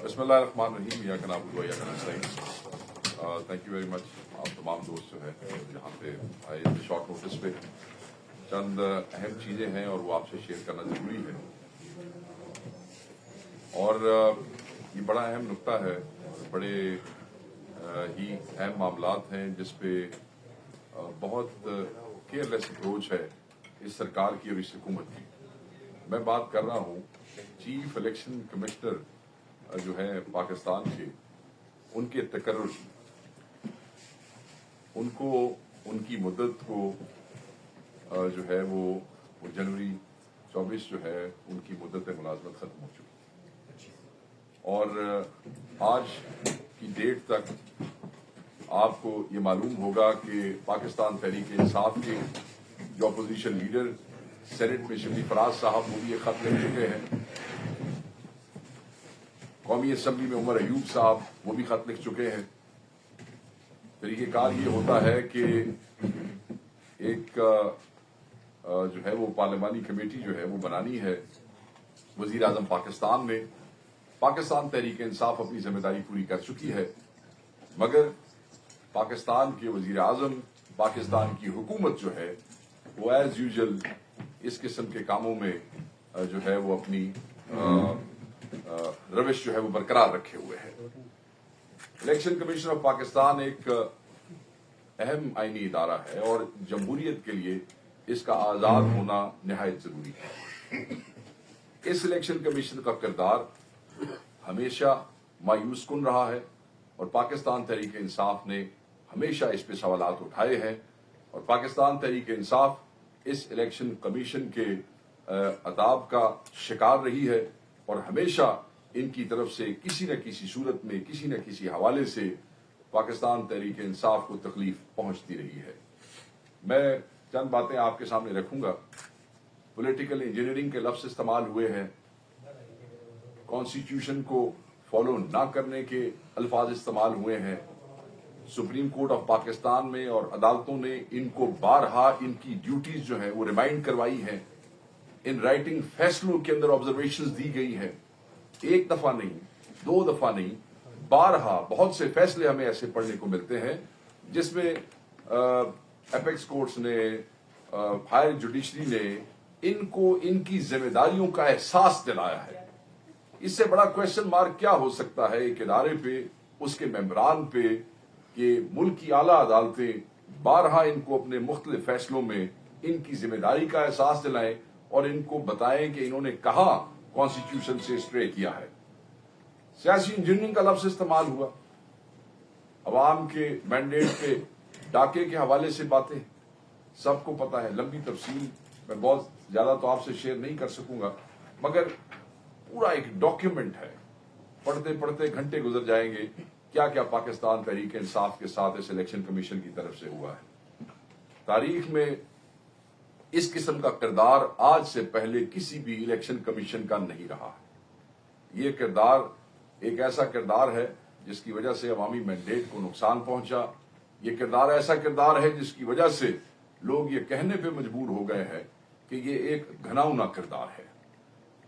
बिस्मिल्लाहिर्रहमानिर्रहीम। Thank you very much. आप तमाम दोस्त जो है यहाँ पे आए शॉर्ट नोटिस पे, चंद अहम चीज़ें हैं और वो आपसे शेयर करना जरूरी है। और ये बड़ा अहम नुक्ता है, बड़े ही अहम मामलात हैं जिसपे बहुत केयरलेस अप्रोच है इस सरकार की और इस हुकूमत की। मैं बात कर रहा हूँ चीफ इलेक्शन कमिश्नर जो है पाकिस्तान के, उनके तकर्रुर, उनको उनकी मुद्दत को जो है वो जनवरी 24 जो है उनकी मुद्दत मुलाजमत खत्म हो चुकी और आज की डेट तक आपको ये मालूम होगा कि पाकिस्तान तहरीक इंसाफ के जो अपोजिशन लीडर सेनेट में शफी फराज साहब वो भी ये खत लिख चुके हैं। कौमी असम्बली में उमर अयूब साहब वो भी खत लिख चुके हैं। तरीक़ेकार ये होता है कि एक जो है वो पार्लिमानी कमेटी जो है वो बनानी है वजीर आजम पाकिस्तान में। पाकिस्तान तहरीक इंसाफ अपनी जिम्मेदारी पूरी कर चुकी है, मगर पाकिस्तान के वजीर आजम, पाकिस्तान की हुकूमत जो है वो एज यूजुअल इस किस्म के कामों में जो है वो अपनी रविश जो है वो बरकरार रखे हुए है। इलेक्शन कमीशन ऑफ पाकिस्तान एक अहम आईनी इदारा है और जमहूरियत के लिए इसका आजाद होना निहायत जरूरी है। इस इलेक्शन कमीशन का किरदार हमेशा मायूस कुन रहा है और पाकिस्तान तहरीक इंसाफ ने हमेशा इस पे सवालात उठाए हैं और पाकिस्तान तहरीक इंसाफ इस इलेक्शन कमीशन के अताब का शिकार रही है और हमेशा इनकी तरफ से किसी न किसी सूरत में, किसी न किसी हवाले से पाकिस्तान तहरीक इंसाफ को तकलीफ पहुंचती रही है। मैं चंद बातें आपके सामने रखूंगा। पॉलिटिकल इंजीनियरिंग के लफ्ज इस्तेमाल हुए हैं, कॉन्स्टिट्यूशन को फॉलो ना करने के अल्फाज इस्तेमाल हुए हैं। सुप्रीम कोर्ट ऑफ पाकिस्तान में और अदालतों ने इनको बारहा इनकी ड्यूटीज जो है वो रिमाइंड करवाई हैं। इन राइटिंग फैसलों के अंदर ऑब्जर्वेशंस दी गई हैं, एक दफा नहीं, दो दफा नहीं, बारहा बहुत से फैसले हमें ऐसे पढ़ने को मिलते हैं जिसमें एपेक्स कोर्ट्स ने, हायर जुडिशरी ने इनको इनकी जिम्मेदारियों का एहसास दिलाया है। इससे बड़ा क्वेश्चन मार्क क्या हो सकता है एक इदारे पे, उसके मेंबरान पे, कि मुल्क की आला अदालतें बारहा इनको अपने मुख्तलिफ फैसलों में इनकी जिम्मेदारी का एहसास दिलाएं और इनको बताएं कि इन्होंने कहां कॉन्स्टिट्यूशन से स्ट्रे किया है। सियासी इंजीनियरिंग का लफ्ज इस्तेमाल हुआ, अवाम के मैंडेट पे डाके के हवाले से बातें सबको पता है, लंबी तफसील मैं बहुत ज्यादा तो आपसे शेयर नहीं कर सकूंगा, मगर पूरा एक डॉक्यूमेंट है, पढ़ते पढ़ते घंटे गुजर जाएंगे क्या क्या पाकिस्तान तहरीक इंसाफ के साथ इस इलेक्शन कमीशन की तरफ से हुआ है। तारीख में इस किस्म का किरदार आज से पहले किसी भी इलेक्शन कमीशन का नहीं रहा है। ये किरदार एक ऐसा किरदार है जिसकी वजह से अवामी मैंडेट को नुकसान पहुंचा। ये किरदार ऐसा किरदार है जिसकी वजह से लोग ये कहने पे मजबूर हो गए हैं कि ये एक घिनौना किरदार है।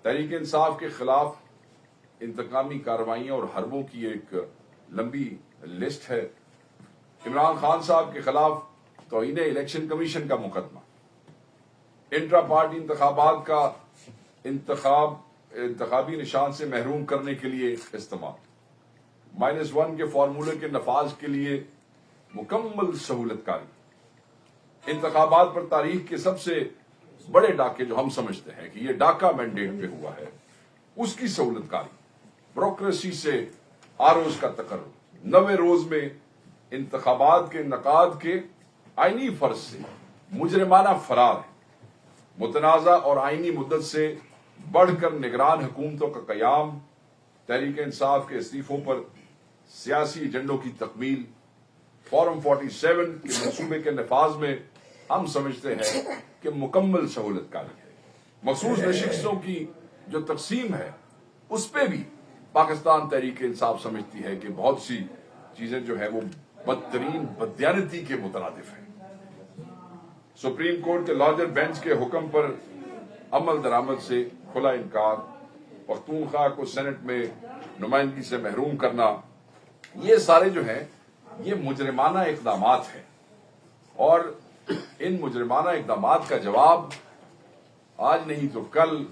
तहरीक इंसाफ के खिलाफ इंतकामी कार्रवाइयां और हरबों की एक लंबी लिस्ट है। इमरान खान साहब के खिलाफ तौहीन इलेक्शन कमीशन का मुकदमा, इंट्रा पार्टी इंतखाबात का इंतखाबी निशान से महरूम करने के लिए इस्तेमाल, -1 के फार्मूले के नफाज के लिए मुकम्मल सहूलतकारी, इंतखाबात पर तारीख के सबसे बड़े डाके जो हम समझते हैं कि ये डाका मैंडेट पे हुआ है उसकी सहूलतकारी, ब्यूरोक्रेसी से आरोज का तकर्रुर, 90 रोज में इंतखाबात के नकाद के आईनी फर्ज से मुजरिमाना फरार है, मुतनाजा और आईनी मुद्दत से बढ़कर निगरान हुकूमतों का कयाम, तहरीक इंसाफ के इस्तीफों पर सियासी एजेंडों की तकमील, फॉर्म 47 के मंसूबे के नफाज में हम समझते हैं कि मुकम्मल सहूलतकारी है। मखसूस नशिस्तों की जो तकसीम है उस पर भी पाकिस्तान तहरीक इंसाफ समझती है कि बहुत सी चीजें जो है वो बदतरीन बदयानती के मुतरादिफ है। सुप्रीम कोर्ट के लार्जर बेंच के हुक्म पर अमल दरामद से खुला इनकार, पख्तूनख्वा को सेनेट में नुमाइंदगी से महरूम करना, ये सारे जो हैं ये मुजरिमाना इक़दामात हैं और इन मुजरिमाना इक़दामात का जवाब आज नहीं तो कल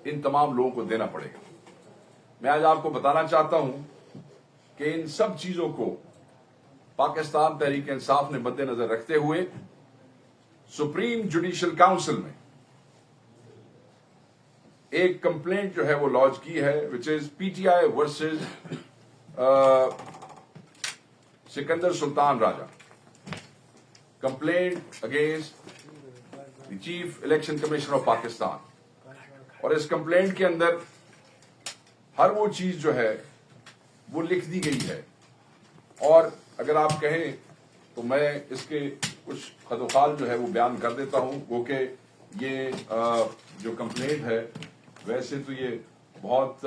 इन तमाम लोगों को देना पड़ेगा। मैं आज आपको बताना चाहता हूं कि इन सब चीजों को पाकिस्तान तहरीक इंसाफ ने मद्देनजर रखते हुए सुप्रीम जुडिशल काउंसिल में एक कंप्लेंट जो है वो लॉन्च की है, which is PTI versus Sikandar Sultan Raja, complaint against the chief election commission of Pakistan. और इस कंप्लेंट के अंदर हर वो चीज जो है वो लिख दी गई है और अगर आप कहें तो मैं इसके कुछ खदोखाल जो है वो बयान कर देता हूं। वो कि ये जो कंप्लेंट है वैसे तो ये बहुत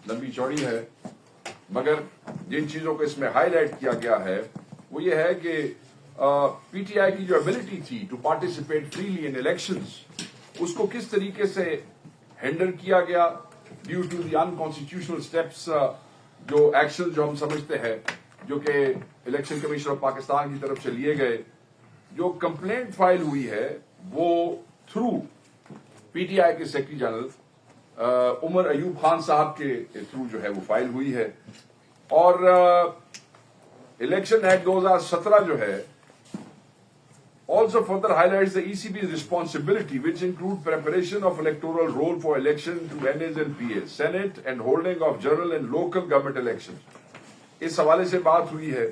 लंबी चौड़ी है, मगर जिन चीजों को इसमें हाईलाइट किया गया है वो ये है कि पीटीआई की जो एबिलिटी थी to participate freely in elections, उसको किस तरीके से हैंडल किया गया due to the unconstitutional steps, जो एक्शन जो हम समझते हैं जो कि इलेक्शन कमीशन ऑफ पाकिस्तान की तरफ से लिए गए। जो कंप्लेंट फाइल हुई है वो थ्रू पीटीआई के सेक्रेटरी जनरल उमर अयूब खान साहब के थ्रू जो है वो फाइल हुई है और इलेक्शन एक्ट 2017 जो है also further highlights the ECB's responsibility, which include preparation of electoral roll for election to NAs and PAs, Senate, and holding of general and local government elections. इस हवाले से बात हुई है।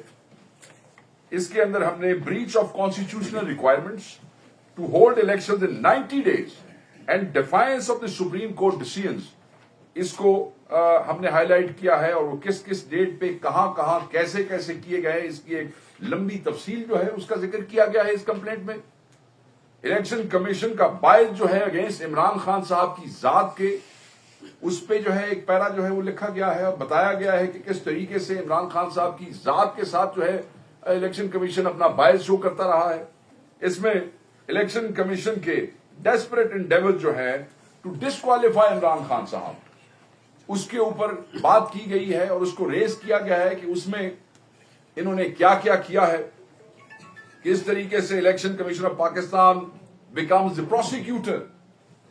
इसके अंदर हमने breach of constitutional requirements to hold elections in 90 days and defiance of the Supreme Court decisions, इसको हमने हाईलाइट किया है और वो किस किस डेट पे कहां कैसे कैसे किए गए, इसकी एक लंबी तफसील जो है उसका जिक्र किया गया है इस कंप्लेंट में। इलेक्शन कमीशन का बायस जो है अगेंस्ट इमरान खान साहब की जात के, उस पे जो है एक पैरा जो है वो लिखा गया है और बताया गया है कि किस तरीके से इमरान खान साहब की जात के साथ जो है इलेक्शन कमीशन अपना बायस शो करता रहा है। इसमें इलेक्शन कमीशन के डेस्परेट एंडेवर जो है टू डिस्क्वालीफाई इमरान खान साहब, उसके ऊपर बात की गई है और उसको रेज किया गया है कि उसमें इन्होंने क्या क्या किया है, किस तरीके से election commission of Pakistan becomes the prosecutor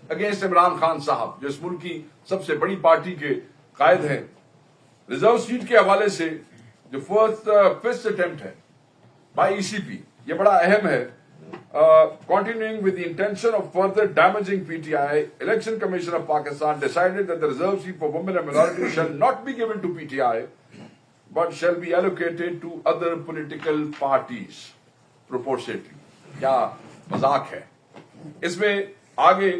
against Imran Khan साहब, जो इस मुल्क की सबसे बड़ी पार्टी के कायद हैं। रिजर्व सीट के हवाले से जो फिफ्थ अटेम्प्ट है बाय ईसीपी, ये बड़ा अहम है। Continuing with the intention of further damaging PTI, Election Commission of Pakistan decided that the reserve seat for women and minorities shall not be given to PTI, but shall be allocated to other political parties proportionately. क्या मजाक है। इसमें आगे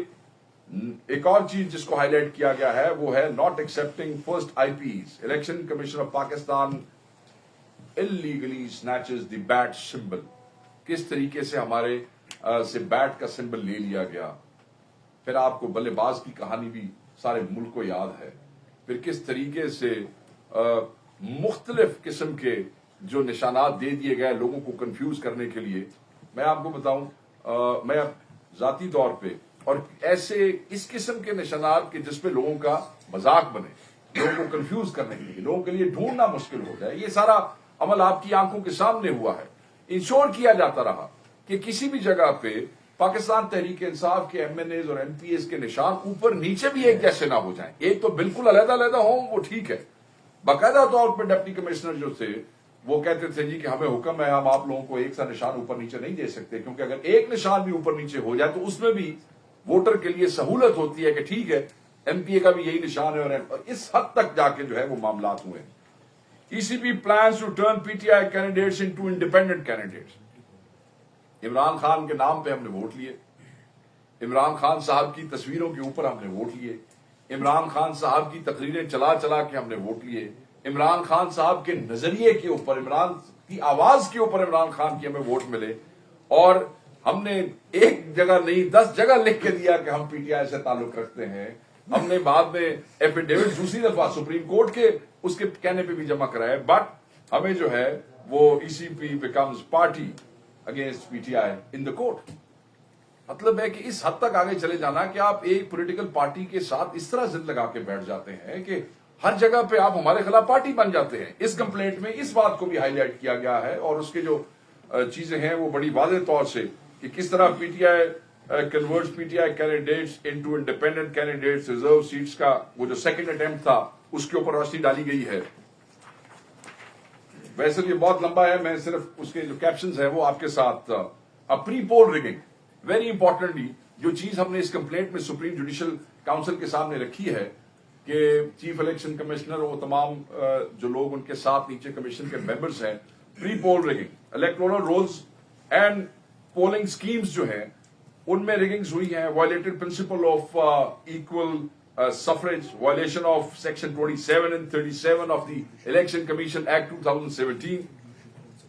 एक और चीज जिसको highlight किया गया है वो है not accepting first IPs. Election commission of Pakistan illegally snatches the bat symbol, किस तरीके से हमारे से बैट का सिंबल ले लिया गया। फिर आपको बल्लेबाज की कहानी भी सारे मुल्क को याद है। फिर किस तरीके से मुख्तलिफ किस्म के जो निशानात दे दिए गए लोगों को कंफ्यूज करने के लिए। मैं आपको बताऊं, मैं जाती तौर पे और ऐसे इस किस्म के निशानात के जिसपे लोगों का मजाक बने, लोगों को कंफ्यूज करने के लिए, लोगों के लिए ढूंढना मुश्किल हो जाए, ये सारा अमल आपकी आंखों के सामने हुआ है। इंश्योर किया जाता रहा कि किसी भी जगह पे पाकिस्तान तहरीक इंसाफ के एमएनएज और एमपीएस के निशान ऊपर नीचे भी एक जैसे ना हो जाएं। एक तो बिल्कुल अलग-अलग हो वो ठीक है। बाकायदा तौर पर डिप्टी कमिश्नर जो थे वो कहते थे जी कि हमें हुक्म है, हम आप लोगों को एक सा निशान ऊपर नीचे नहीं दे सकते, क्योंकि अगर एक निशान भी ऊपर नीचे हो जाए तो उसमें भी वोटर के लिए सहूलत होती है कि ठीक है एमपीए का भी यही निशान है। और इस हद तक जाके जो है वो मामलात हुए। ECB plans to turn PTI candidates into independent candidates. Imran Khan के नाम पे हमने वोट लिए, इमरान खान साहब की तस्वीरों के ऊपर हमने वोट लिए, इमरान खान साहब की तकरीरें चला चला के हमने वोट लिए, इमरान खान साहब के नजरिए के ऊपर, इमरान की आवाज के ऊपर इमरान खान की हमें वोट मिले। और हमने एक जगह नहीं 10 जगह लिख के दिया कि हम पीटीआई से ताल्लुक रखते हैं। हमने बाद में एफिडेविट दूसरी दफा सुप्रीम कोर्ट के उसके कहने पे भी जमा कराया, बट हमें जो है वो ECB becomes party against PTI in the court. मतलब है कि इस हद तक आगे चले जाना कि आप एक पॉलिटिकल पार्टी के साथ इस तरह जिद लगा के बैठ जाते हैं कि हर जगह पे आप हमारे खिलाफ पार्टी बन जाते हैं। इस कंप्लेंट में इस बात को भी हाईलाइट किया गया है और उसके जो चीजें हैं वो बड़ी वाज़ेह तौर से कि किस तरह PTI converts PTI candidates into independent candidates, reserve seats का वो जो सेकंड अटेम्प्ट था उसके ऊपर रोशनी डाली गई है। वैसे ये बहुत लंबा है, मैं सिर्फ उसके जो कैप्शंस है वो आपके साथ। Pre poll rigging, very importantly जो चीज हमने इस कंप्लेंट में सुप्रीम जुडिशियल काउंसिल के सामने रखी है कि चीफ इलेक्शन कमिश्नर और तमाम जो लोग उनके साथ नीचे कमीशन के मेंबर्स हैं, pre poll rigging, electoral rolls and polling schemes जो हैं उनमें रिगिंग्स हुई हैं, violated principle of equal suffrage, violation of section 27 and 37 of the Election Commission Act 2017,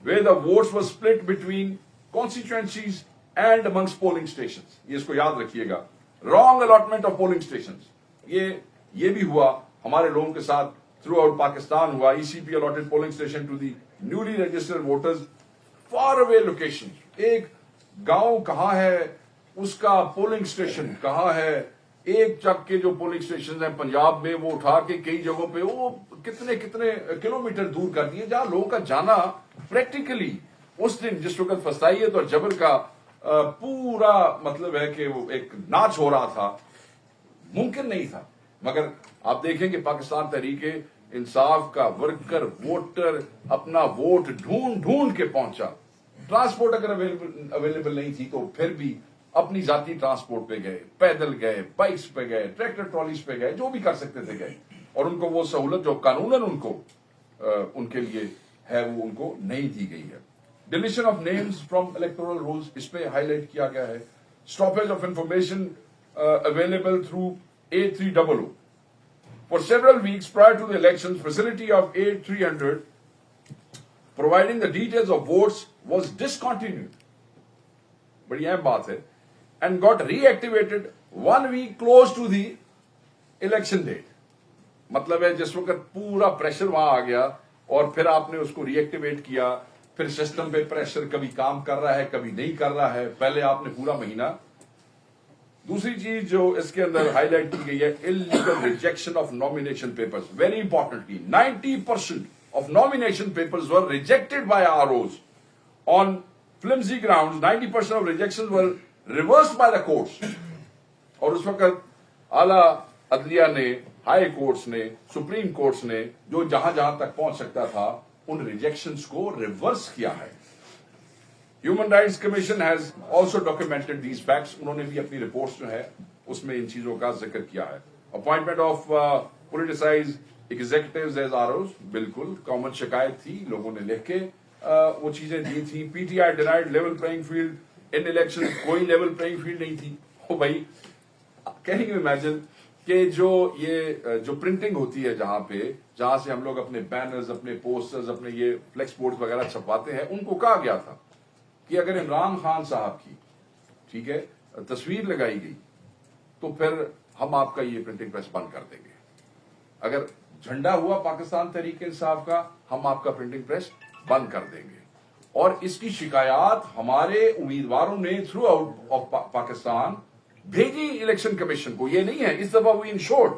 where the votes were split between constituencies and amongst polling stations. ये इसको याद रखिएगा, wrong allotment of polling stations. ये भी हुआ हमारे लोगों के साथ, थ्रू आउट पाकिस्तान हुआ। ECP allotted polling station to the newly registered voters far away locations. एक गांव कहाँ है, उसका पोलिंग स्टेशन कहाँ है, एक चक के जो पोलिंग स्टेशन हैं पंजाब में वो उठा के कई जगहों पे वो कितने कितने किलोमीटर दूर कर दिए, जहां लोगों का जाना प्रैक्टिकली उस दिन जिस वक्त फसाइयत और जबर का पूरा मतलब है कि वो एक नाच हो रहा था, मुमकिन नहीं था। मगर आप देखें कि पाकिस्तान तहरीके इंसाफ का वर्कर वोटर अपना वोट ढूंढ ढूंढ के पहुंचा। ट्रांसपोर्ट अगर अवेलेबल नहीं थी तो फिर भी अपनी जाती ट्रांसपोर्ट पे गए, पैदल गए, बाइक्स पे गए, ट्रैक्टर ट्रॉलीज पे गए, जो भी कर सकते थे गए, और उनको वो सहूलत जो कानूनन उनको उनके लिए है वो उनको नहीं दी गई है। Deletion of names from electoral rolls, इस पे हाईलाइट किया गया है। Stoppage of information available through 8300 for several weeks prior to the election, facility of 8300 providing the details of votes was discontinued, बड़ी अहम बात है, and got reactivated 1 week close to the election date. मतलब है जिस वक्त पूरा प्रेशर वहां आ गया और फिर आपने उसको रीएक्टिवेट किया, फिर सिस्टम पे प्रेशर कभी काम कर रहा है कभी नहीं कर रहा है, पहले आपने पूरा महीना। दूसरी चीज जो इसके अंदर हाईलाइट की गई है, illegal rejection of nomination papers, very importantly 90% of nomination papers were rejected by ROs on flimsy grounds. 90% of rejections were reversed by the courts. और उस वक्त आला अदलिया ने, हाई कोर्ट्स ने, सुप्रीम कोर्ट्स ने जो जहां जहां तक पहुंच सकता था उन रिजेक्शंस को रिवर्स किया है। Human rights commission has also documented these facts, उन्होंने भी अपनी रिपोर्ट्स जो है उसमें इन चीजों का जिक्र किया है। Appointment of politicise executives as ROs, बिल्कुल कॉमन शिकायत थी, लोगों ने लिख के वो चीजें दी थी। PTI denied level playing field इन इलेक्शन, कोई लेवल प्लेइंग फील्ड नहीं थी। ओ भाई, कैन यू इमेजिन कि जो प्रिंटिंग होती है जहां से हम लोग अपने बैनर्स, अपने पोस्टर्स, अपने ये फ्लेक्स बोर्ड वगैरह छपवाते हैं, उनको कहा गया था कि अगर इमरान खान साहब की, ठीक है, तस्वीर लगाई गई तो फिर हम आपका ये प्रिंटिंग प्रेस बंद कर देंगे। अगर झंडा हुआ पाकिस्तान तहरीक इंसाफ का, हम आपका प्रिंटिंग प्रेस बंद कर देंगे। और इसकी शिकायत हमारे उम्मीदवारों ने थ्रू आउट ऑफ पाकिस्तान भेजी इलेक्शन कमीशन को। ये नहीं है, इस दफा वी इंश्योर्ड,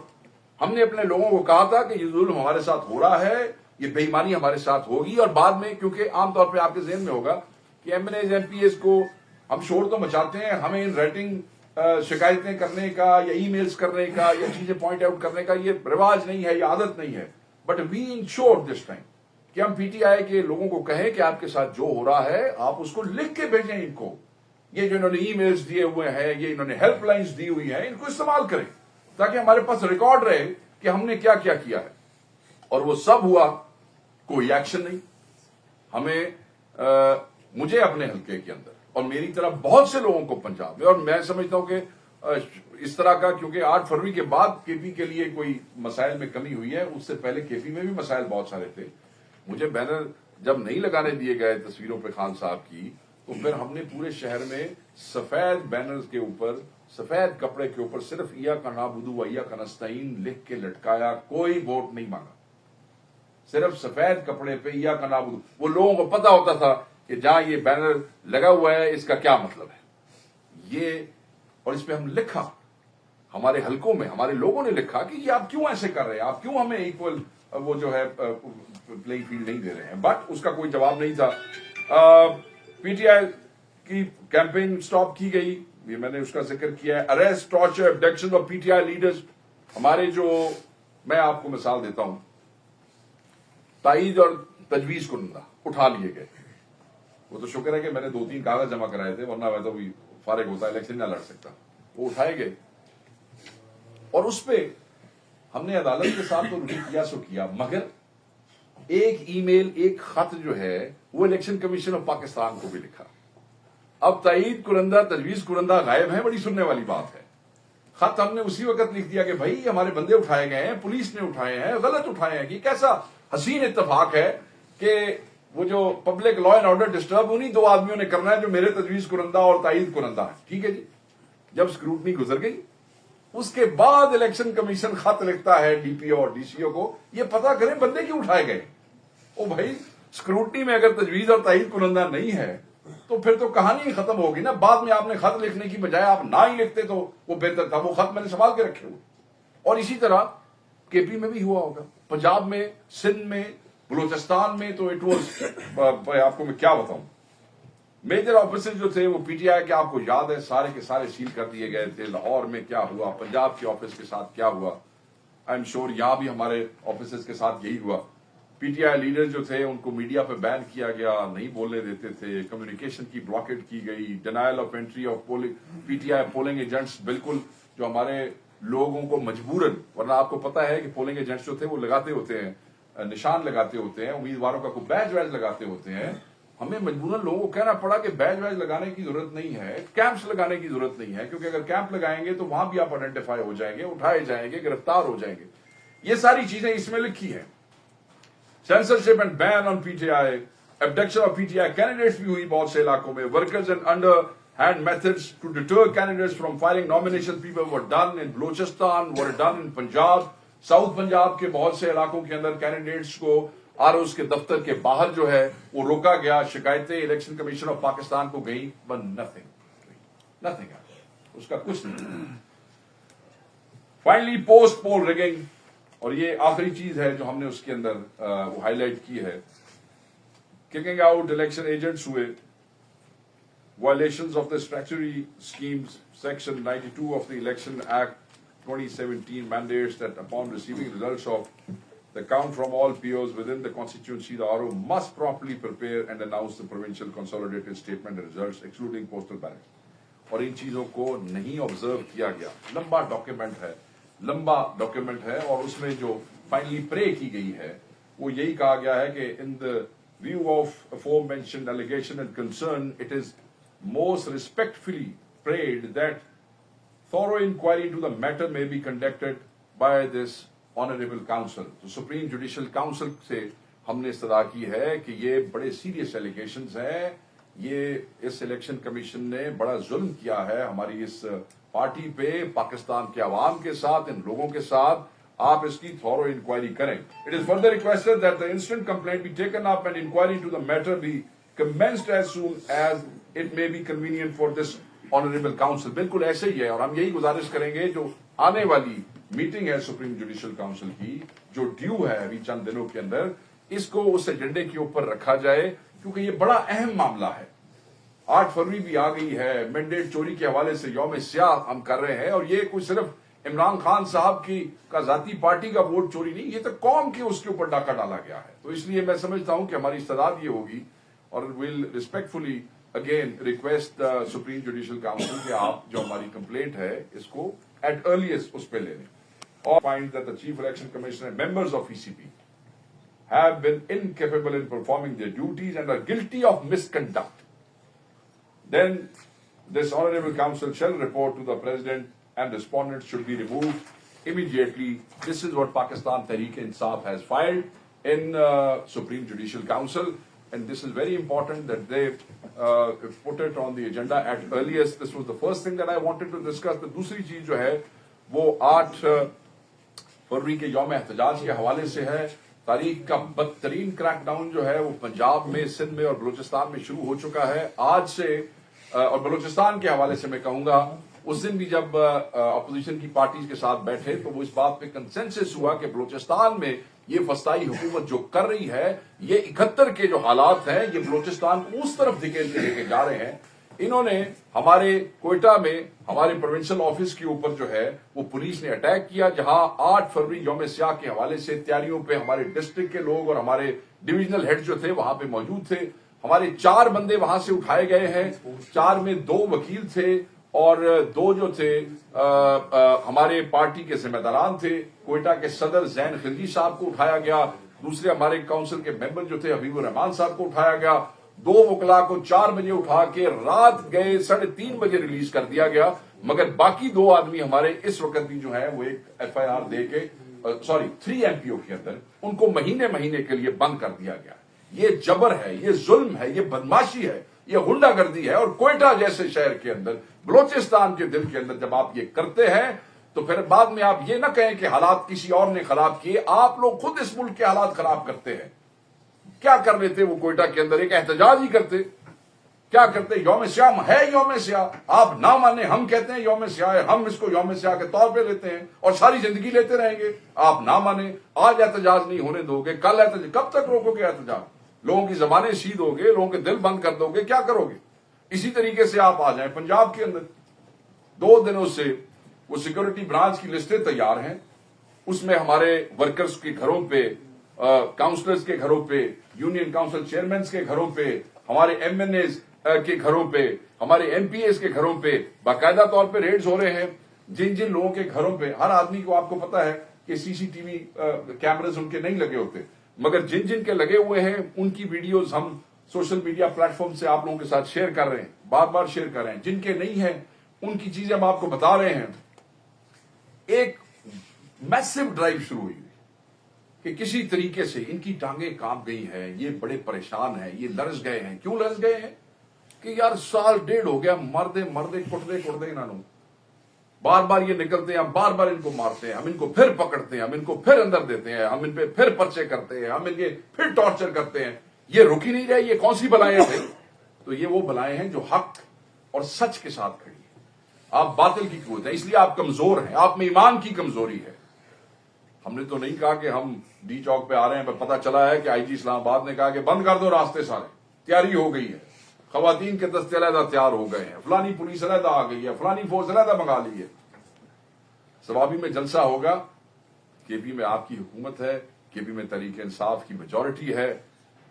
हमने अपने लोगों को कहा था कि ये जुल्म हमारे साथ हो रहा है, ये बेईमानी हमारे साथ होगी। और बाद में, क्योंकि आमतौर पर आपके जहन में होगा कि MNAs MPs को हम शोर तो मचाते हैं, हमें इन राइटिंग शिकायतें करने का या ईमेल्स करने का या चीजें पॉइंट आउट करने का ये रिवाज नहीं है, ये आदत नहीं है। But we insured this time कि हम पीटीआई के लोगों को कहें कि आपके साथ जो हो रहा है आप उसको लिख के भेजें इनको। ये जो इन्होंने ईमेल्स दिए हुए हैं, ये इन्होंने हेल्पलाइंस दी हुई हैं, इनको इस्तेमाल करें ताकि हमारे पास रिकॉर्ड रहे कि हमने क्या क्या किया है। और वो सब हुआ, कोई एक्शन नहीं। हमें मुझे अपने हल्के के अंदर और मेरी तरह बहुत से लोगों को पंजाब में, और मैं समझता हूं कि इस तरह का, क्योंकि 8 फरवरी के बाद केपी के लिए कोई मसाइल में कमी हुई है, उससे पहले केपी में भी मसाइल बहुत सारे थे। मुझे बैनर जब नहीं लगाने दिए गए तस्वीरों पे खान साहब की, तो फिर हमने पूरे शहर में सफेद बैनर्स के ऊपर, सफेद कपड़े के ऊपर सिर्फ इया का नाबुदू व इया का नस्ताइन लिख के लटकाया। कोई वोट नहीं मांगा, सिर्फ सफेद कपड़े पे इया का नाबुदू। वो लोगों को पता होता था कि जहां ये बैनर लगा हुआ है इसका क्या मतलब है। ये, और इस पे हम लिखा, हमारे हलकों में हमारे लोगों ने लिखा कि ये आप क्यों ऐसे कर रहे हैं, आप क्यों हमें इक्वल वो जो है प्लेइंग फील्ड नहीं दे रहे हैं। बट उसका कोई जवाब नहीं था। पीटीआई की कैंपेन स्टॉप की गई, ये मैंने उसका जिक्र किया है। Arrest, torture, abduction of PTI leaders, हमारे जो, मैं आपको मिसाल देता हूं, ताईद और तजवीज कुनंदा उठा लिए गए। वो तो शुक्र है कि मैंने 2-3 कागज जमा कराए थे, वरना मैं तो भी फारिग होता, इलेक्शन ना लड़ सकता। वो उठाए गए और उस पे हमने अदालत के साथ तो रुजू किया सो किया, मगर एक ईमेल, एक खत जो है वो इलेक्शन कमीशन ऑफ पाकिस्तान को भी लिखा। अब ताईद कुरंदा, तजवीज कुरंदा गायब है, बड़ी सुनने वाली बात है। खत हमने उसी वक्त लिख दिया कि भाई हमारे बंदे उठाए गए हैं, पुलिस ने उठाए हैं, गलत उठाए हैं। कि कैसा हसीन इत्तेफाक है कि वो जो public law and order disturb उन्हीं 2 आदमियों ने करना है जो मेरे तजवीज कुरंदा और ताईद कुरंदा है। ठीक है जी, जब स्क्रूटनी गुजर गई उसके बाद इलेक्शन कमीशन खत लिखता है डीपीओ और डीसीओ को, ये पता करें बंदे क्यों उठाए गए। ओ भाई, स्क्रूटनी में अगर तजवीज और ताईद कुरंदा नहीं है तो फिर तो कहानी ही खत्म होगी ना। बाद में आपने खत लिखने की बजाय आप ना ही लिखते तो वो बेहतर था। वो खत मैंने संभाल के रखे हुए। और इसी तरह केपी में भी हुआ होगा, पंजाब में, सिंध में, बलूचिस्तान में, तो इट वाज, आपको मैं क्या बताऊं, मेजर ऑफिसर्स जो थे वो पीटीआई के, आपको याद है, सारे के सारे सील कर दिए गए थे। लाहौर में क्या हुआ, पंजाब के ऑफिस के साथ क्या हुआ, आई एम श्योर यहां भी हमारे ऑफिसर्स के साथ यही हुआ। पीटीआई लीडर जो थे उनको मीडिया पे बैन किया गया, नहीं बोलने देते थे, कम्युनिकेशन की ब्लॉकेट की गई, denial of entry of polling, PTI polling agents बिल्कुल जो हमारे लोगों को मजबूरन, वरना आपको पता है कि पोलिंग एजेंट्स जो थे वो लगाते होते हैं, निशान लगाते होते हैं, उम्मीदवारों का कोई बैज वैज लगाते होते हैं। हमें मजबूरन लोगों को कहना पड़ा कि बैज वैज लगाने की जरूरत नहीं है, कैंप्स लगाने की जरूरत नहीं है, क्योंकि अगर कैंप लगाएंगे तो वहां भी आप आइडेंटिफाई हो जाएंगे, उठाए जाएंगे, गिरफ्तार हो जाएंगे। ये सारी चीजें इसमें लिखी है। Censorship and ban on PTI, abduction of PTI candidates भी हुई बहुत से इलाकों में। Workers and under hand methods to deter candidates from filing nomination people were done in Balochistan, were done in Punjab. South Punjab के बहुत से इलाकों के अंदर कैंडिडेट्स को आरओ के दफ्तर के बाहर जो है वो रोका गया। शिकायतें इलेक्शन कमीशन ऑफ पाकिस्तान को गई, बट नथिंग, उसका कुछ नहीं। फाइनली पोस्ट पोल रिगिंग, और ये आखिरी चीज है जो हमने उसके अंदर वो हाईलाइट की है। किकिंग आउट इलेक्शन एजेंट्स हुए, violations of the statutory schemes, section 92 of the election act 2017 mandates that upon receiving results of the count from all POs within the constituency, the RO must promptly prepare and announce the provincial consolidated statement and results excluding postal ballots। और इन चीजों को नहीं observe किया गया। लंबा document है और उसमें जो फाइनली प्रे की गई है वो यही कहा गया है कि in the view of aforementioned allegation and concern, it is most respectfully prayed that thorough inquiry into the matter may be conducted by this honorable council। तो सुप्रीम जुडिशियल काउंसिल से हमने इस्तदा की है कि ये बड़े सीरियस एलिगेशंस हैं, ये इस इलेक्शन कमीशन ने बड़ा जुल्म किया है हमारी इस पार्टी पे, पाकिस्तान के अवाम के साथ, इन लोगों के साथ। आप इसकी थॉरो इंक्वायरी करें। It is further requested that the instant complaint be taken up and inquiry into the matter be commenced as soon as it may be convenient for this honourable council. बिल्कुल ऐसे ही है, और हम यही गुजारिश करेंगे जो आने वाली मीटिंग है सुप्रीम जुडिशियल काउंसिल की, जो ड्यू है अभी चंद दिनों के अंदर, इसको उस एजेंडे के ऊपर रखा जाए, क्योंकि ये बड़ा अहम मामला है। 8 फरवरी भी आ गई है, मैंडेट चोरी के हवाले से यौम स्याह हम कर रहे हैं, और ये कोई सिर्फ इमरान खान साहब की का जाती पार्टी का वोट चोरी नहीं, ये तो कौम के उसके ऊपर डाका डाला गया है। तो इसलिए मैं समझता हूं कि हमारी इस्तदाद ये होगी, और will respectfully again request the supreme judicial council कि आप जो हमारी कंप्लेंट है इसको एट अर्लीस्ट उस पर ले लें। और find that the chief election commissioner and members of ECP have been incapable in performing their duties and are guilty of misconduct, then this honorable council shall report to the president and respondents should be removed immediately. This is what Pakistan Tehreek-e-Insaf has filed in Supreme Judicial Council, and this is very important that they put it on the agenda at earliest. This was the first thing that I wanted to discuss. The दूसरी चीज जो है वो 8 फरवरी के यौम एहतजाज के हवाले से है। तारीख का बदतरीन क्रैकडाउन जो है वो पंजाब में, सिंध में और बलूचिस्तान में शुरू हो चुका है। आज से और बलूचिस्तान के हवाले से मैं कहूंगा, उस दिन भी जब अपोजिशन की पार्टीज के साथ बैठे तो वो इस बात पे कंसेंसस हुआ कि बलूचिस्तान में ये फस्ताई हुकूमत जो कर रही है, ये 71 के जो हालात हैं, ये बलूचिस्तान को उस तरफ धकेलते लेके जा रहे हैं। इन्होंने हमारे कोयटा में हमारे प्रोविंशियल ऑफिस के ऊपर जो है वो पुलिस ने अटैक किया, जहां 8 फरवरी यौम स्याह के हवाले से तैयारियों पे हमारे डिस्ट्रिक्ट के लोग और हमारे डिविजनल हेड जो थे वहां पे मौजूद थे। हमारे 4 बंदे वहां से उठाए गए हैं, 4 में 2 वकील थे और 2 जो थे हमारे पार्टी के जिम्मेदारान थे। कोयटा के सदर जैन खिलजी साहब को उठाया गया, दूसरे हमारे काउंसिल के मेंबर जो थे हबीबुर रहमान साहब को उठाया गया। 2 वकला को 4 बजे उठा के रात गए 3:30 बजे रिलीज कर दिया गया, मगर बाकी 2 आदमी हमारे इस वक्त भी जो है वो एक FIR दे के 3 MPO के अंदर उनको महीने के लिए बंद कर दिया गया। ये जबर है, ये जुल्म है, ये बदमाशी है, ये गुंडागर्दी है। और कोयटा जैसे शहर के अंदर, बलूचिस्तान के दिल के अंदर जब आप ये करते हैं तो फिर बाद में आप ये ना कहें कि हालात किसी और ने खराब किए, आप लोग खुद इस मुल्क के हालात खराब करते हैं। क्या कर रहे थे वो कोयटा के अंदर? एक एहतजाज ही करते। क्या करते? यौम स्याह है, यौम स्याह आप ना माने, हम कहते हैं यौम स्याह है, हम इसको यौम स्याह के तौर पे लेते हैं और सारी जिंदगी लेते रहेंगे। आप ना माने, आज एहतजाज नहीं होने दोगे, कल एहतजाज, कब तक रोकोगे एहतजाज? लोगों की जबानें शीद होगे, लोगों के दिल बंद कर दोगे, क्या करोगे? इसी तरीके से आप आ जाए पंजाब के अंदर, 2 दिनों से वो सिक्योरिटी ब्रांच की लिस्टें तैयार हैं, उसमें हमारे वर्कर्स के घरों पे, काउंसलर्स के घरों पे, यूनियन काउंसिल चेयरमैन के घरों पे, हमारे MNAs के घरों पे, हमारे MPAs के घरों पे बाकायदा तौर पे रेड्स हो रहे हैं। जिन जिन लोगों के घरों पे, हर आदमी को आपको पता है कि CCTV कैमरास उनके नहीं लगे होते, मगर जिन जिन के लगे हुए हैं उनकी वीडियोस हम सोशल मीडिया प्लेटफॉर्म से आप लोगों के साथ शेयर कर रहे हैं, बार बार शेयर कर रहे हैं। जिनके नहीं है उनकी चीजें हम आपको बता रहे हैं। एक मैसिव ड्राइव शुरू हुई कि किसी तरीके से इनकी टांगें कांप गई हैं, ये बड़े परेशान हैं, ये लरस गए हैं। क्यों लरस गए हैं? कि यार 1.5 हो गया मरदे कुटदे इन्होंने, बार बार ये निकलते हैं, बार बार इनको मारते हैं, हम इनको फिर पकड़ते हैं, हम इनको फिर अंदर देते हैं, हम इन पे फिर पर्चे करते हैं, हम इनके फिर टॉर्चर करते हैं। ये रुक ही नहीं रहे। ये कौन सी बलाएं हैं? तो ये वो बलाएं हैं जो हक और सच के साथ खड़ी है। आप बातिल की कुवत है, इसलिए आप कमजोर हैं, आप में ईमान की कमजोरी है। हमने तो नहीं कहा कि हम डी चौक पे आ रहे हैं, पता चला है कि IG इस्लामाबाद ने कहा कि बंद कर दो रास्ते सारे, तैयारी हो गई है, खवातीन के दस्ते अलहदा तैयार हो गए हैं, फलानी पुलिस अलहदा आ गई है, फलानी फोर्स अलहदा मंगा ली है। सवाबी में जलसा होगा। KP में आपकी हुकूमत है, KP में तहरीक इंसाफ की मेजॉरिटी है,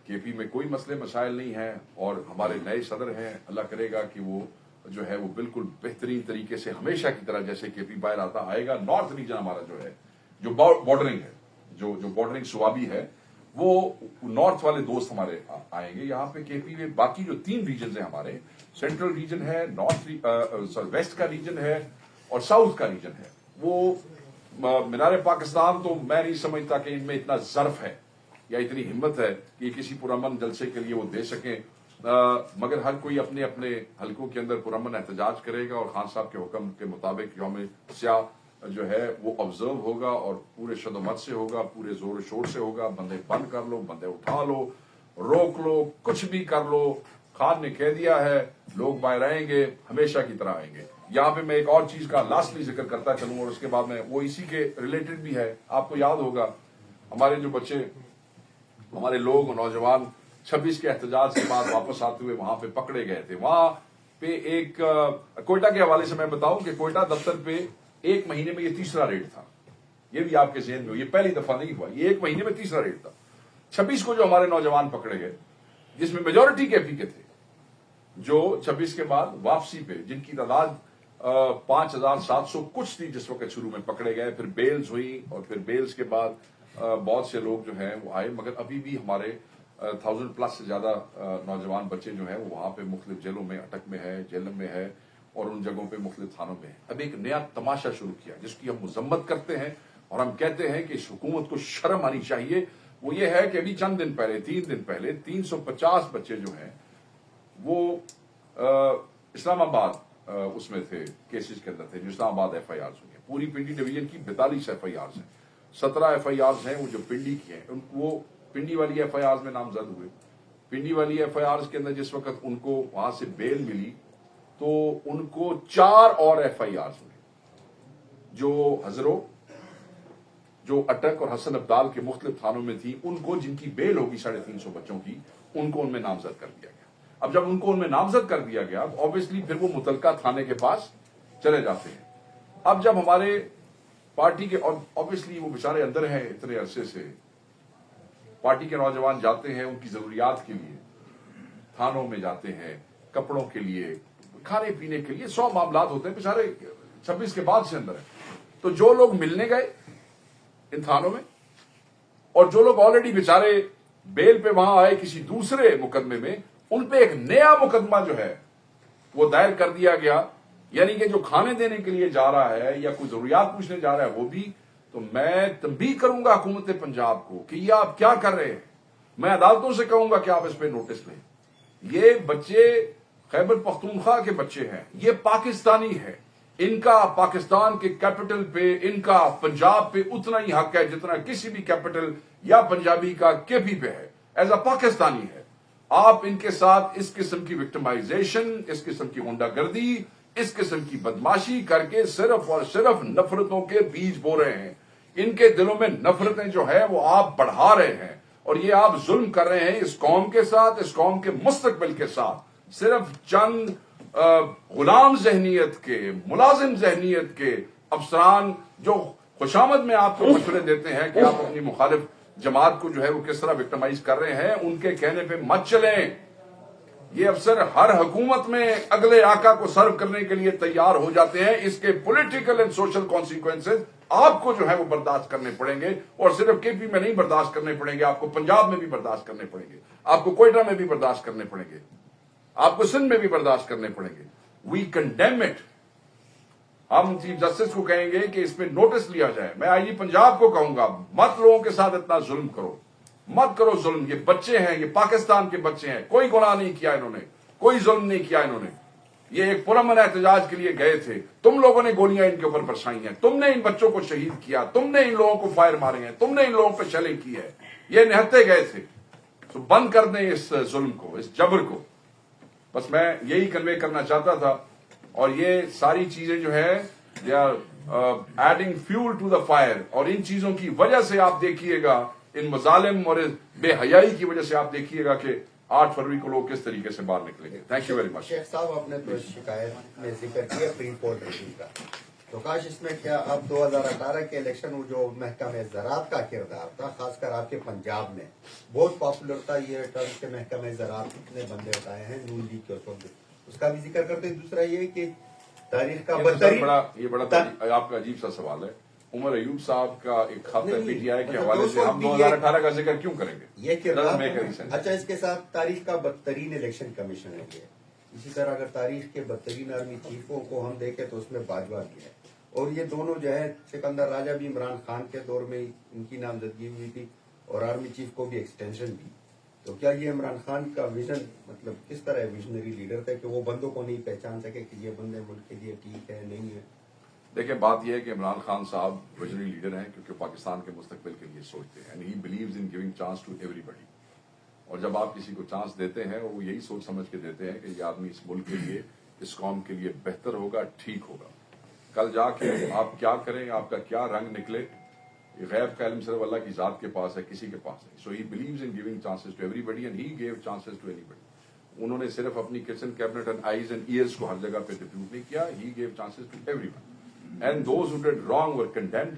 KP में कोई मसले मसाइल नहीं है और हमारे नए सदर हैं। अल्लाह करेगा कि वो जो है वो बिल्कुल बेहतरीन तरीके से हमेशा की तरह जैसे KP बाहर आता आएगा। नॉर्थ रीजन हमारा जो है, जो बॉर्डरिंग है, जो बॉर्डरिंग सुवाबी है, वो नॉर्थ वाले दोस्त हमारे आएंगे यहाँ पे। KP में बाकी जो 3 रीजन है हमारे, सेंट्रल रीजन है, वेस्ट का रीजन है और साउथ का रीजन है। वो मीनार पाकिस्तान तो मैं नहीं समझता कि इनमें इतना ज़र्फ है या इतनी हिम्मत है कि किसी पुरअमन जलसे के लिए वो दे सकें। मगर हर कोई अपने अपने हलकों के अंदर पुरअमन एहतजाज करेगा और खान साहब के हुक्म के मुताबिक यौम स्याह जो है वो ऑब्जर्व होगा और पूरे शदोमत से होगा, पूरे जोर शोर से होगा। बंदे बंद कर लो, बंदे उठा लो, रोक लो, कुछ भी कर लो। खान ने कह दिया है लोग बाहर आएंगे, हमेशा की तरह आएंगे। यहाँ पे मैं एक और चीज का लास्टली जिक्र करता चलूं और उसके बाद में वो इसी के रिलेटेड भी है। आपको याद होगा हमारे जो बच्चे, हमारे लोग, नौजवान 26 के एहतजाज के बाद वापस आते हुए वहां पे पकड़े गए थे। वहां पे एक कोयटा के हवाले से मैं बताऊं कि कोयटा दफ्तर पे 1 महीने में ये 3रा रेड था। ये भी आपके ज़हन में हो, ये पहली दफा नहीं हुआ, ये 1 महीने में 3रा रेड था। 26 को जो हमारे नौजवान पकड़े गए, जिसमें मेजोरिटी KP के थे, जो 26 के बाद वापसी पे जिनकी तादाद 5700 कुछ थी जिस वक्त शुरू में पकड़े गए, फिर बेल्स हुई और फिर बेल्स के बाद बहुत से लोग जो हैं वो आए। मगर अभी भी हमारे 1000+ से ज्यादा नौजवान बच्चे जो हैं वो वहां पे मुख्तलिफ जेलों में अटक में है, जेल में है और उन जगहों पे मुख्तलिफ थानों में है। अब एक नया तमाशा शुरू किया जिसकी हम मजम्मत करते हैं और हम कहते हैं कि इस हुकूमत को शर्म आनी चाहिए। वो ये है कि अभी चंद दिन पहले, 3 दिन पहले 350 बच्चे जो हैं वो इस्लामाबाद उसमें थे, केसेस के अंदर थे, जो इस्लामाबाद FIRs हुई हैं। पूरी पिंडी डिवीजन की 42 FIRs हैं, 17 FIRs हैं वो जो पिंडी की हैं। वो पिंडी वाली FIRs में नामजद हुए। पिंडी वाली FIRs के अंदर जिस वक्त उनको वहां से बेल मिली تو ان کو 4 اور FIRs میں جو ہزرو، جو اٹک اور حسن ابدال کے مختلف تھانوں میں تھی، ان کو جن کی بیل ہوگی 350 بچوں کی، ان کو ان میں نامزد کر دیا گیا۔ اب جب ان کو ان میں نامزد کر دیا گیا، obviously پھر وہ متعلقہ تھانے کے پاس چلے جاتے ہیں۔ اب جب ہمارے پارٹی کے obviously وہ بیچارے اندر ہیں اتنے عرصے سے، پارٹی کے نوجوان جاتے ہیں ان کی ضروریات کے لیے، تھانوں میں جاتے ہیں، کپڑوں کے لیے، کھانے پینے کے لیے، 100 معاملات ہوتے ہیں، بیچارے 26 کے بعد سے اندر ہیں۔ تو جو لوگ ملنے گئے ان تھانوں میں، اور جو لوگ آلریڈی بیچارے بیل پہ وہاں آئے کسی دوسرے مقدمے میں، ان پہ ایک نیا مقدمہ جو ہے وہ دائر کر دیا گیا، یعنی کہ جو کھانے دینے کے لیے جا رہا ہے یا کوئی ضروریات پوچھنے جا رہا ہے وہ بھی۔ تو میں تنبیہ کروں گا حکومت پنجاب کو کہ یہ آپ کیا کر رہے ہیں، میں عدالتوں سے کہوں گا کہ آپ اس پہ نوٹس لیں۔ یہ بچے خیبر پختونخوا کے بچے ہیں، یہ پاکستانی ہے، ان کا پاکستان کے کیپٹل پہ، ان کا پنجاب پہ اتنا ہی حق ہے جتنا کسی بھی کیپٹل یا پنجابی کا KP پہ ہے، ایز اے پاکستانی ہے۔ آپ ان کے ساتھ اس قسم کی وکٹمائزیشن، اس قسم کی غنڈہ گردی، اس قسم کی بدماشی کر کے صرف اور صرف نفرتوں کے بیج بو رہے ہیں۔ ان کے دلوں میں نفرتیں جو ہے وہ آپ بڑھا رہے ہیں، اور یہ آپ ظلم کر رہے ہیں اس قوم کے ساتھ، اس قوم کے مستقبل کے ساتھ۔ صرف چند غلام ذہنیت کے، ملازم ذہنیت کے افسران جو خوشامد میں آپ کو مشورے دیتے ہیں کہ آپ اپنی مخالف جماعت کو جو ہے وہ کس طرح وکٹمائز کر رہے ہیں، ان کے کہنے پہ مت چلیں۔ یہ افسر ہر حکومت میں اگلے آقا کو سرو کرنے کے لیے تیار ہو جاتے ہیں، اس کے پولیٹیکل اینڈ سوشل کانسیکوینسز آپ کو جو ہے وہ برداشت کرنے پڑیں گے، اور صرف KP میں نہیں برداشت کرنے پڑیں گے، آپ کو پنجاب میں بھی برداشت کرنے پڑیں گے، آپ کو کوئٹہ میں بھی برداشت کرنے پڑیں گے، آپ کو سندھ میں بھی برداشت کرنے پڑیں گے۔ وی کنڈیم اٹ۔ ہم چیف جسٹس کو کہیں گے کہ اس پہ نوٹس لیا جائے۔ میں IG پنجاب کو کہوں گا مت لوگوں کے ساتھ اتنا ظلم کرو، مت کرو ظلم۔ یہ بچے ہیں، یہ پاکستان کے بچے ہیں، کوئی گناہ نہیں کیا انہوں نے، کوئی ظلم نہیں کیا انہوں نے۔ یہ ایک پرامن احتجاج کے لیے گئے تھے، تم لوگوں نے گولیاں ان کے اوپر برسائی ہیں، تم نے ان بچوں کو شہید کیا، تم نے ان لوگوں کو فائر مارے ہیں، تم نے ان لوگوں پہ شیلنگ کی ہے، یہ نہتے گئے تھے۔ تو بند کر دیں اس ظلم کو، اس جبر کو۔ بس میں یہی کنوے کرنا چاہتا تھا، اور یہ ساری چیزیں جو ہے they are adding fuel to the fire, اور ان چیزوں کی وجہ سے آپ دیکھیے گا، ان مظالم اور بے حیائی کی وجہ سے آپ دیکھیے گا کہ 8 فروری کو لوگ کس طریقے سے باہر نکلیں گے۔ Thank you very much. شیخ صاحب، آپ نے تو شکایت میں ذکر کیا پری پول ریجیم کا، تو کاش اس میں کیا اب 2018 کے الیکشن میں جو محکمہ زراعت کا کردار تھا، خاص کر آپ کے پنجاب میں بہت پاپولر تھا یہ ٹرم کے محکمہ زراعت کتنے بندے اٹھائے ہیں نون لیگ کے اوپر، اس کا بھی ذکر کرتے ہیں۔ دوسرا یہ کہ تاریخ کا یہ بڑا آپ کا عجیب سا سوال ہے۔ عمر ایوب صاحب کا ایک خط ہے PTI کے حوالے سے، ہم 2018 کا ذکر کیوں کریں گے؟ یہ کردار۔ اچھا، اس کے ساتھ تاریخ کا بدترین الیکشن کمیشن ہے یہ۔ اسی طرح اگر تاریخ کے بدترین آرمی چیفوں کو ہم دیکھیں تو اس میں باجوہ بھی ہے، اور یہ دونوں جو ہے سکندر راجہ بھی عمران خان کے دور میں ان کی نامزدگی ہوئی تھی، اور آرمی چیف کو بھی ایکسٹینشن دی۔ تو کیا یہ عمران خان کا ویژن، مطلب کس طرح ویژنری لیڈر تھا کہ وہ بندوں کو نہیں پہچان سکے کہ یہ بندے ملک کے لیے ٹھیک ہے نہیں ہے؟ دیکھیں، بات یہ ہے کہ عمران خان صاحب ویژنری لیڈر ہیں کیونکہ پاکستان کے مستقبل کے لیے سوچتے ہیں، and he believes in giving chance to everybody. اور جب آپ کسی کو چانس دیتے ہیں وہ یہی سوچ سمجھ کے دیتے ہیں کہ یہ آدمی اس ملک کے لیے، اس قوم کے لیے بہتر ہوگا، ٹھیک ہوگا۔ کل جا کے آپ کیا کریں، آپ کا کیا رنگ نکلے، یہ غیب کا علم صرف اللہ کی ذات کے پاس ہے، کسی کے پاس نہیں۔ So he believes in giving chances to everybody, and he gave chances to anybody. انہوں نے صرف اپنی kitchen cabinet and eyes and ears کو ہر جگہ پہ ڈپیوٹ نہیں کیا، he gave chances to everyone, and those who did wrong were condemned,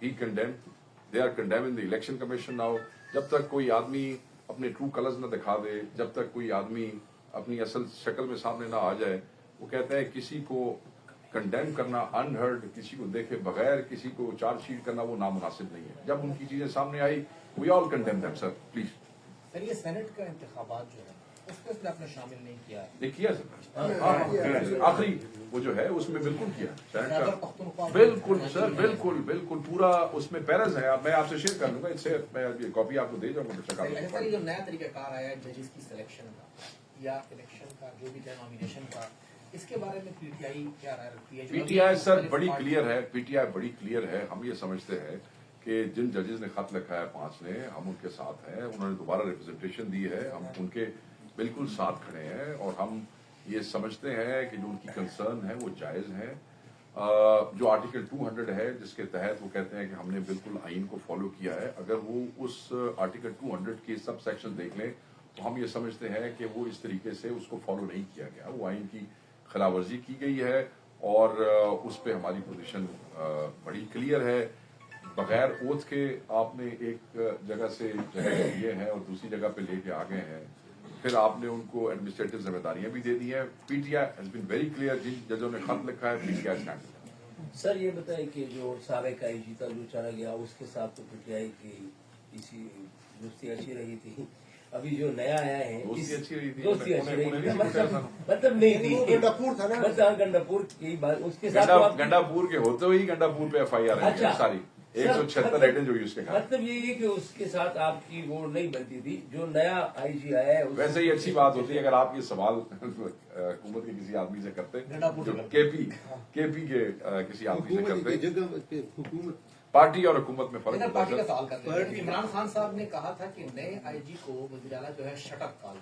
he condemned, they are condemned in the election commission now. جب تک کوئی آدمی اپنے ٹرو کلرز نہ دکھا دے، جب تک کوئی آدمی اپنی اصل شکل میں سامنے نہ آ جائے، وہ کہتے ہیں کسی کو کنڈیم کرنا انہرڈ، کسی کو دیکھے بغیر کسی کو چارج شیٹ کرنا وہ نامناسب نہیں ہے۔ جب ان کی چیزیں سامنے آئی، we all condemn them. Sir please. Sir, یہ سینٹ کا انتخابات جو ہے اس کو آپ نے شامل نہیں کیا ہے؟ نہیں کیا سر، آخری وہ جو ہے اس میں بالکل کیا سینٹ کا، بالکل سر، بالکل بالکل پورا اس میں پیرز ہے۔ میں آپ سے شیئر کر لوں گا، اس سے میں کاپی آپ کو دے جاؤں گا۔ یہ جو نیا طریقہ کار آیا ہے ججز کی سلیکشن کا یا الیکشن کا، جو بھی نامینیشن کا، اس کے بارے میں PTI کیا رائے رکھتی ہے؟ PTI سر بڑی کلیئر ہے، PTI بڑی کلیئر ہے۔ ہم یہ سمجھتے ہیں کہ جن ججز نے خط لکھا ہے 5 نے، ہم ان کے ساتھ ہیں، انہوں نے دوبارہ ریپرزنٹیشن دی ہے، ہم ان کے بالکل ساتھ کھڑے ہیں، اور ہم ये समझते हैं कि जो उनकी कंसर्न है वो जायज है। जो आर्टिकल 200 है जिसके तहत वो कहते हैं कि हमने बिल्कुल आइन को फॉलो किया है, अगर वो उस आर्टिकल 200 के सब सेक्शन देख लें तो हम ये समझते हैं कि वो इस तरीके से उसको फॉलो नहीं किया गया, वो आइन की खिलाफवर्जी की गई है और उस पर हमारी पोजीशन बड़ी क्लियर है। बगैर ओथ के आपने एक जगह से जगह लिए हैं और दूसरी जगह पे लेके आ गए हैं, फिर आपने उनको एडमिनिस्ट्रेटिव जिम्मेदारियां भी दे दी हैं। PTI has been very clear, जिन जजों ने खत लिखा है पीटीआई स्टैंड। सर ये बताएं कि जो साबिक आईजी था जो चला गया उसके साथ तो पीटीआई की इसी दोस्ती अच्छी रही थी, अभी जो नया आया है दोस्ती अच्छी रही थी, दोस्ती अच्छी उन्हें रही नहीं थी, पूछा था। मतलब नहीं थी, वो गंडापुर था ना। मतलब गंडापुर की बात उसके साथ तो आप- गंडापुर के होते हुए ही गंडापुर पे FIR है अच्छा। सारी 176 रेटें जो हुई उसके खिलाफ। मतलब ये है कि उसके साथ आपकी वो नहीं बनती थी, जो नया आईजी आया है वैसे ही अच्छी बात होती है अगर आप ये सवाल हुकूमत के किसी आदमी से करते, गंडापुर जो से केपी के किसी आदमी से हुकूमत की करते, जगह पे हुकूमत पार्टी और हुकूमत में फर्क लेकिन होता पार्टी का है। सवाल कर रहे हैं। इमरान खान साहब ने कहा था कि नए आईजी को वज़ीर-ए-आला जो है शटअप कॉल,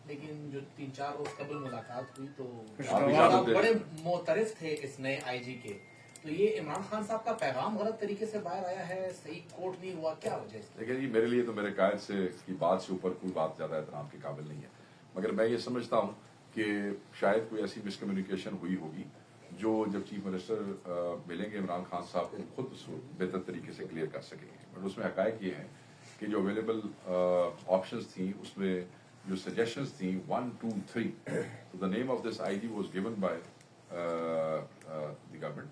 लेकिन जो 3-4 रोज कबल मुलाकात हुई तो आप आप बड़े मोतरफ थे इस नए आईजी के, तो ये इमरान खान साहब का पैगाम गलत तरीके से बाहर आया है, सही कोट नहीं हुआ, क्या वजह इसकी? देखिए जी, मेरे लिए तो मेरे कायद से की बात से ऊपर कोई बात ज्यादा एहतराम के काबिल नहीं है, मगर मैं ये समझता हूँ कि शायद कोई ऐसी मिसकम्युनिकेशन हुई होगी जो जब चीफ मिनिस्टर मिलेंगे इमरान खान साहब को खुद उसको बेहतर तरीके से क्लियर कर सकेंगे। बट उसमें हकायक ये है कि जो अवेलेबल ऑप्शंस थी उसमें जो सजेशंस थी 1, 2, 3, तो the name of this IG was given by the government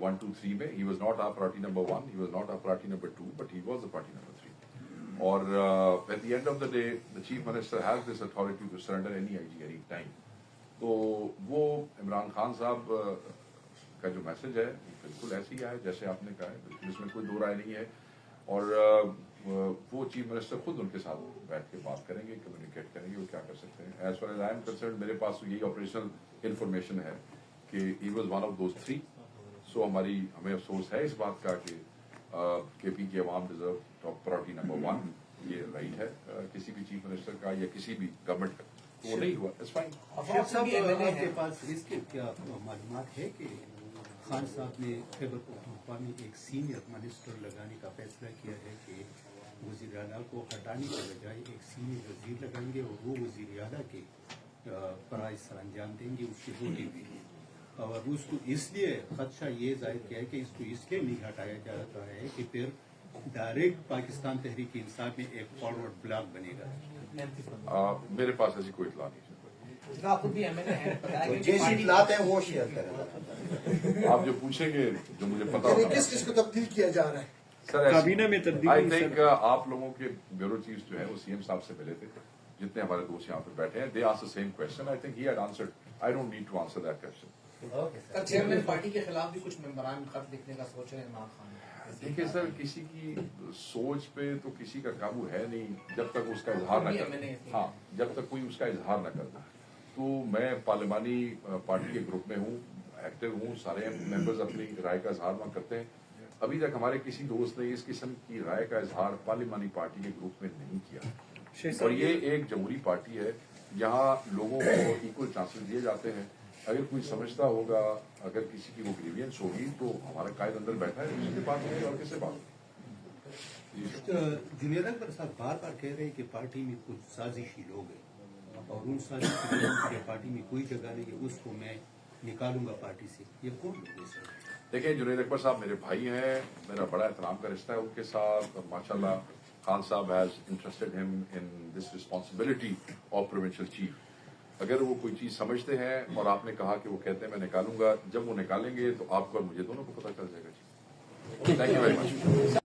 1, 2, 3 में। He was not our priority number 1, he was not our priority number 2, but he was the priority number 3। और at the end of the day the chief minister has this authority to surrender any IG any time. तो वो इमरान खान साहब का जो message है बिल्कुल ऐसी है जैसे आपने कहा है, बिल्कुल इसमें कोई दो राय नहीं है। और वो चीफ मिनिस्टर खुद उनके साथ बैठ के बात करेंगे, कम्युनिकेट करेंगे वो क्या कर सकते हैं। As far as I am concern मेरे पास तो यही ऑपरेशनल इंफॉर्मेशन है कि he was one of those 3। So हमें अफसोस है इस बात का कि KP की अवाम डिजर्व टॉप प्रायोरिटी नंबर 1, ये राइट है किसी भी चीफ मिनिस्टर का या किसी भी गवर्नमेंट का, तो वो नहीं हुआ, इट्स फाइन। शेख साहब आपके पास इसके क्या मालूमात है कि खान साहब ने खैबर पख्तूनख्वा में एक सीनियर मिनिस्टर लगाने का फैसला किया है कि वज़ीर आला को हटाने के बजाय एक सीनियर वजीर लगाएंगे और वो वज़ीर आला के फराइज सर अंजाम देंगे, उसकी रोटी भी। और उसको इसलिए खदशा ये जाहिर किया है कि इसको इसलिए नहीं हटाया जा रहा है कि फिर डायरेक्ट पाकिस्तान तहरीक इंसाफ में एक फॉरवर्ड ब्लॉक बनेगा। मेरे पास ऐसी कोई इतला नहीं जनाब, आप खुद भी MLA हैं, बताया तो कि जैसी पार्टी- लाते हैं वो शेयर करें। है। आप जो पूछेंगे जो मुझे पता यानी होगा किस चीज को तब्दील किया जा रहा है? सर, काबीना में तब्दीली आई सर। थिंक आप लोगों के ब्यूरो चीफ जो है वो CM साहब से मिले थे, जितने हमारे दोस्त यहाँ पे बैठे हैं, they asked the same question. I think he had answered, I don't need to answer that question. Okay sir. कल चेयरमैन पार्टी के खिलाफ भी कुछ मेंबरान खत लिखने का सोच रहे हैं इमरान खान। देखिए सर, किसी की सोच पे तो किसी का काबू है नहीं जब तक उसका इजहार न करे। हाँ, जब तक कोई उसका इजहार न करता। तो मैं पार्लिमानी पार्टी के ग्रुप में हूँ, एक्टिव हूँ, सारे मेंबर्स अपनी राय का इजहार वहाँ करते हैं। अभी तक हमारे किसी दोस्त ने इस किस्म की राय का इजहार पार्लिमानी पार्टी के ग्रुप में नहीं किया। और ये एक जमहूरी पार्टी है, यहाँ लोगों को इक्वल चांसेस दिए जाते हैं। अगर कोई समझता होगा, अगर किसी की वो ग्रीवियंस होगी तो हमारा कायद अंदर बैठा है, उससे बात होगी और किससे बात होगी। जुनेद अकबर साहब बार बार कह रहे हैं कि पार्टी में कुछ साजिशी लोग हैं और उन साजिशी लोगों के पार्टी में कोई जगह नहीं है, उसको मैं निकालूंगा पार्टी से। ये कौन लोग हैं सर? देखिए, जुनेद अकबर साहब मेरे भाई हैं, मेरा बड़ा एहतराम का रिश्ता है उनके साथ। और माशाल्लाह खान साहब has interested him in this responsibility of provincial chief. अगर वो कोई चीज समझते हैं और आपने कहा कि वो कहते हैं मैं निकालूंगा, जब वो निकालेंगे तो आपको और मुझे दोनों को पता चल जाएगा जी। Thank you very much.